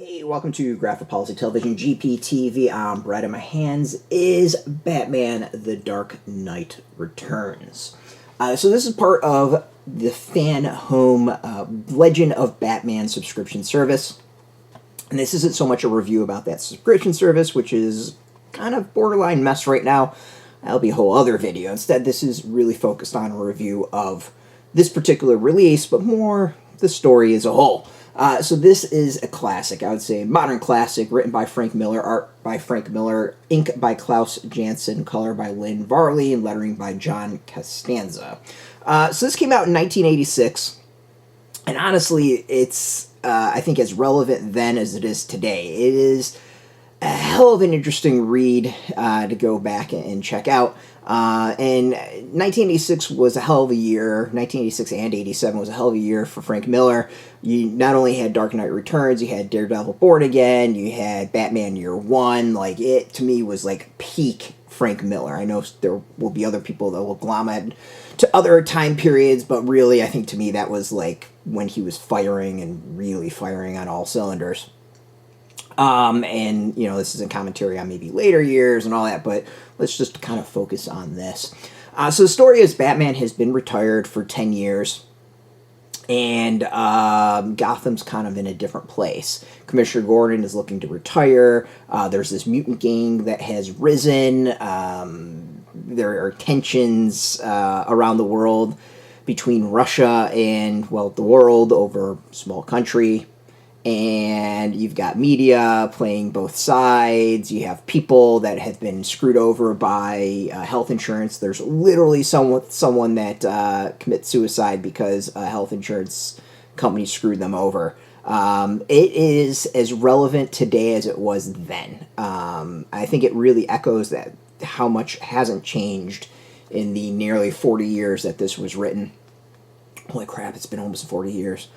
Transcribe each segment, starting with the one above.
Hey, welcome to Graphic Policy Television, GPTV. Right in my hands is Batman The Dark Knight Returns. So this is part of the Fanhome Legend of Batman subscription service. And this isn't so much a review about that subscription service, which is kind of borderline mess right now. That'll be a whole other video. Instead, this is really focused on a review of this particular release, but more the story as a whole. So this is a classic, I would say, modern classic, written by Frank Miller, art by Frank Miller, ink by Klaus Janson, color by Lynn, Varley, and lettering by John Costanza. So this came out in 1986, and honestly, it's, I think, as relevant then as it is today. It is a hell of an interesting read to go back and check out. And 1986 was a hell of a year. 1986 and 87 was a hell of a year for Frank Miller. You not only had Dark Knight Returns, you had Daredevil Born Again, you had Batman Year One. Like, it, to me, was like peak Frank Miller. I know there will be other people that will glom it to other time periods, but really, I think to me that was like when he was firing and really firing on all cylinders. And, you know, this is a commentary on maybe later years and all that, but let's just kind of focus on this. So the story is Batman has been retired for 10 years, and Gotham's kind of in a different place. Commissioner Gordon is looking to retire. There's this mutant gang that has risen. There are tensions around the world between Russia and, well, the world over a small country. And you've got media playing both sides. You have people that have been screwed over by health insurance. There's literally someone that commits suicide because a health insurance company screwed them over. It is as relevant today as it was then. I think it really echoes that how much hasn't changed in the nearly 40 years that this was written. Holy crap, it's been almost 40 years.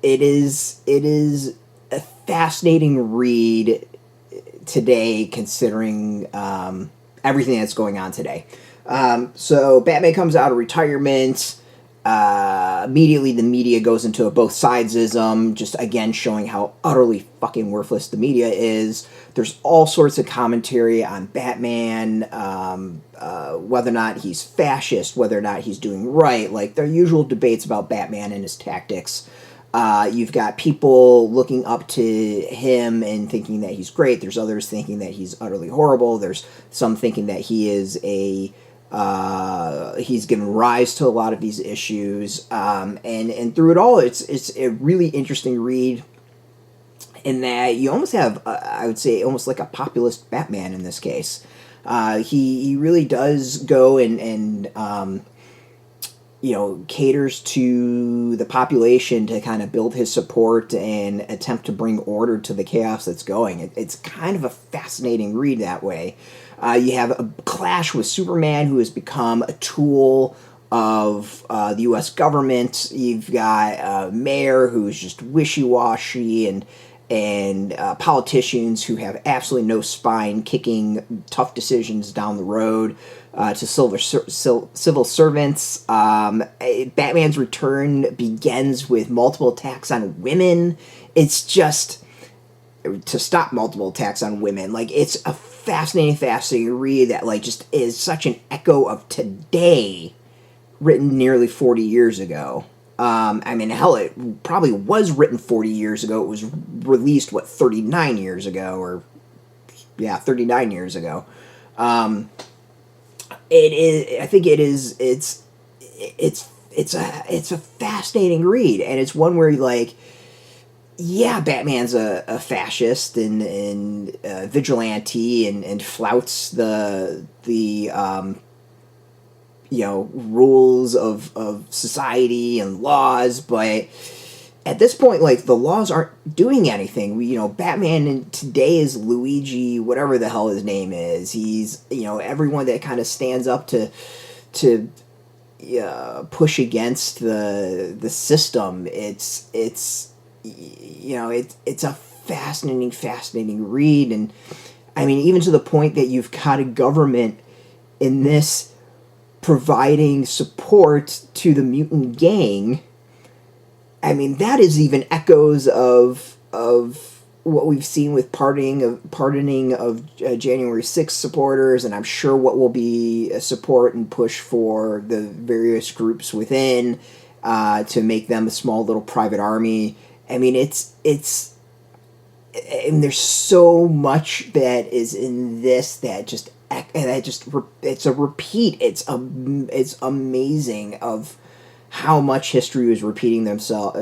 It is a fascinating read today, considering everything that's going on today. So Batman comes out of retirement. Immediately the media goes into a both sidesism, just again showing how utterly fucking worthless the media is. There's all sorts of commentary on Batman, whether or not he's fascist, whether or not he's doing right, like their usual debates about Batman and his tactics. You've got people looking up to him and thinking that he's great. There's others thinking that he's utterly horrible. There's some thinking that he is he's given rise to a lot of these issues. And through it all, it's a really interesting read in that you almost have, I would say, almost like a populist Batman in this case. He really does go and you know, caters to the population to kind of build his support and attempt to bring order to the chaos that's going. It's kind of a fascinating read that way. You have a clash with Superman, who has become a tool of the U.S. government. You've got a mayor who's just wishy-washy, and politicians who have absolutely no spine, kicking tough decisions down the road to civil servants. Batman's return begins with multiple attacks on women. It's just to stop multiple attacks on women. Like, it's a fascinating read that, like, just is such an echo of today, written nearly 40 years ago. I mean, hell, it probably was written 40 years ago. It was released, what, 39 years ago, or, yeah, 39 years ago. It is, I think it is, it's a fascinating read, and it's one where, like, yeah, Batman's a fascist and vigilante and flouts the you know, rules of society and laws, but at this point, like, the laws aren't doing anything. You know, Batman today is Luigi, whatever the hell his name is. He's, you know, everyone that kind of stands up to push against the system. It's you know, it's a fascinating read, and I mean, even to the point that you've got a government in this providing support to the mutant gang. I mean, that is even echoes of of what we've seen with pardoning of January 6th supporters, and I'm sure what will be a support and push for the various groups within to make them a small little private army. I mean, it's and there's so much that is in this that it's a repeat. It's amazing of how much history was repeating itself.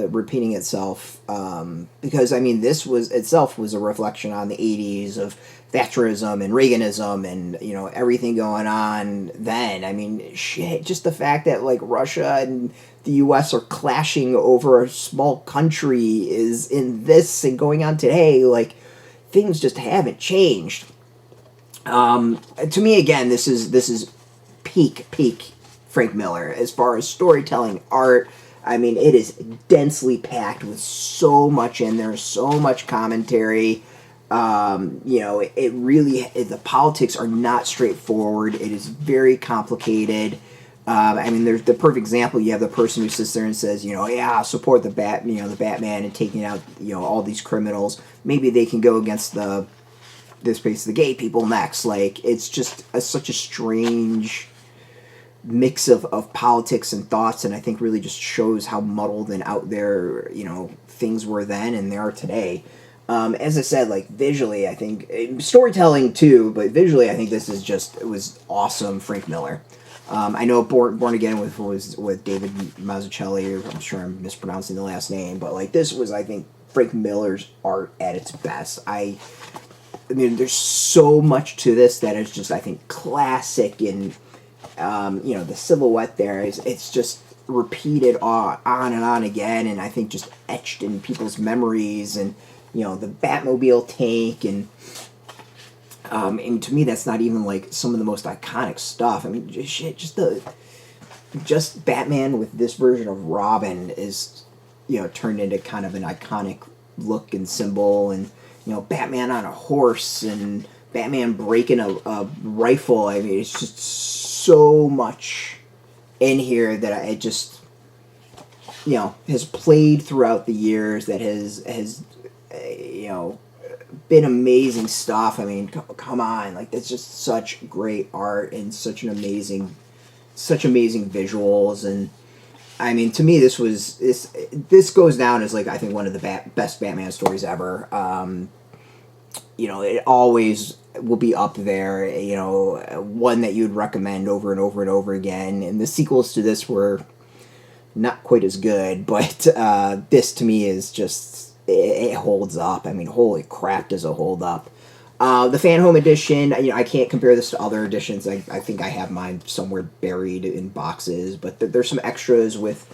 Because I mean, this was a reflection on the 80s of Thatcherism and Reaganism and everything going on then. I mean, shit, just the fact that like Russia and the U.S. are clashing over a small country is in this and going on today. Like, things just haven't changed. To me, again, this is peak Frank Miller as far as storytelling, art. I mean, it is densely packed with so much in there, so much commentary. It really, the politics are not straightforward. It is very complicated. I mean, there's the perfect example. You have the person who sits there and says, yeah, support the Batman and taking out, all these criminals. Maybe they can go against the gay people next. Like, it's just such a strange mix of politics and thoughts, and I think really just shows how muddled and out there, things were then and they are today. As I said, like, visually, I think, storytelling too, but visually, I think it was awesome, Frank Miller. I know Born Again was with David Mazzucchelli. I'm sure I'm mispronouncing the last name, but like, this was, I think, Frank Miller's art at its best. I mean, there's so much to this that is just, I think, classic, and the silhouette there it's just repeated on and on again, and I think just etched in people's memories, and the Batmobile tank, and to me that's not even like some of the most iconic stuff. I mean, just Batman with this version of Robin is turned into kind of an iconic look and symbol, and Batman on a horse and Batman breaking a rifle. I mean, it's just so much in here that it just has played throughout the years, that has been amazing stuff. I mean, come on, like, that's just such great art and such amazing visuals. And I mean, to me, this goes down as, like, I think one of the best Batman stories ever. It always will be up there, one that you'd recommend over and over and over again. And the sequels to this were not quite as good, but this to me is just, it holds up. I mean, holy crap, does it hold up. The Fanhome edition, I can't compare this to other editions. I think I have mine somewhere buried in boxes, but there's some extras with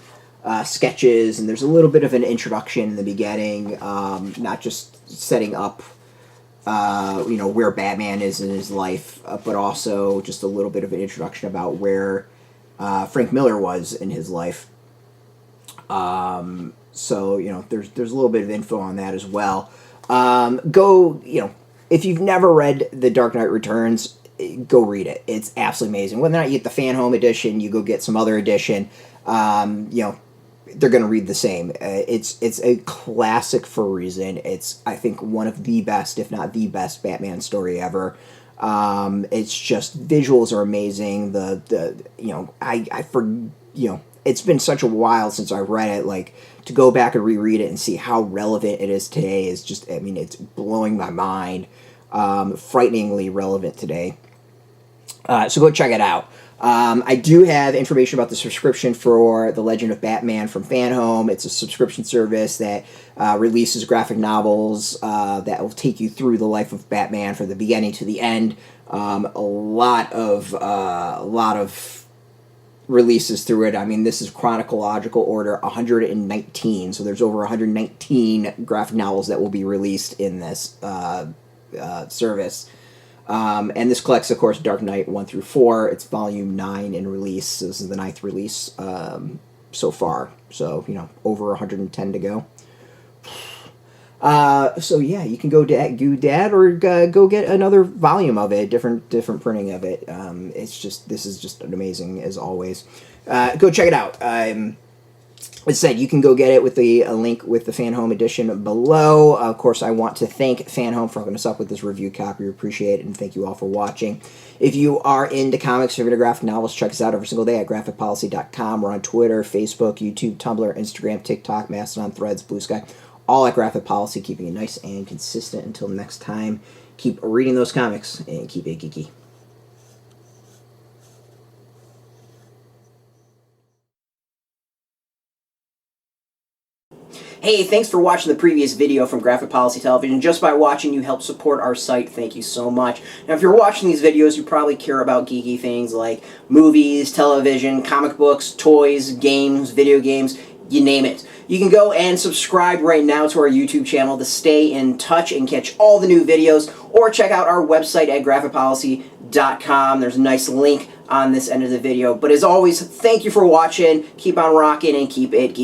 sketches, and there's a little bit of an introduction in the beginning, not just setting up where Batman is in his life, but also just a little bit of an introduction about where Frank Miller was in his life. So there's a little bit of info on that as well. If you've never read The Dark Knight Returns, go read it. It's absolutely amazing. Whether or not you get the Fanhome edition, you go get some other edition, they're going to read the same. It's a classic for a reason. It's, I think, one of the best, if not the best, Batman story ever. It's just, visuals are amazing. It's been such a while since I read it. Like, to go back and reread it and see how relevant it is today is just, I mean, it's blowing my mind. Frighteningly relevant today. So go check it out. I do have information about the subscription for The Legend of Batman from Fanhome. It's a subscription service that releases graphic novels that will take you through the life of Batman from the beginning to the end. A lot of releases through it. I mean, this is chronological order 119, so there's over 119 graphic novels that will be released in this service. And this collects, of course, Dark Knight 1 through 4. It's volume 9 in release. This is the 9th release so far. So, over 110 to go. So yeah, you can go do that, or go get another volume of it, different printing of it. This is just amazing as always. Go check it out. as I said, you can go get it with the link with the Fanhome edition below. Of course, I want to thank Fanhome for hooking us up with this review copy. We appreciate it, and thank you all for watching. If you are into comics or graphic novels, check us out every single day at graphicpolicy.com. We're on Twitter, Facebook, YouTube, Tumblr, Instagram, TikTok, Mastodon, Threads, Blue Sky, all at Graphic Policy, keeping it nice and consistent. Until next time, keep reading those comics and keep it geeky. Hey, thanks for watching the previous video from Graphic Policy Television. Just by watching, you help support our site. Thank you so much. Now, if you're watching these videos, you probably care about geeky things like movies, television, comic books, toys, games, video games, you name it. You can go and subscribe right now to our YouTube channel to stay in touch and catch all the new videos, or check out our website at graphicpolicy.com. There's a nice link on this end of the video. But as always, thank you for watching. Keep on rocking and keep it geeky.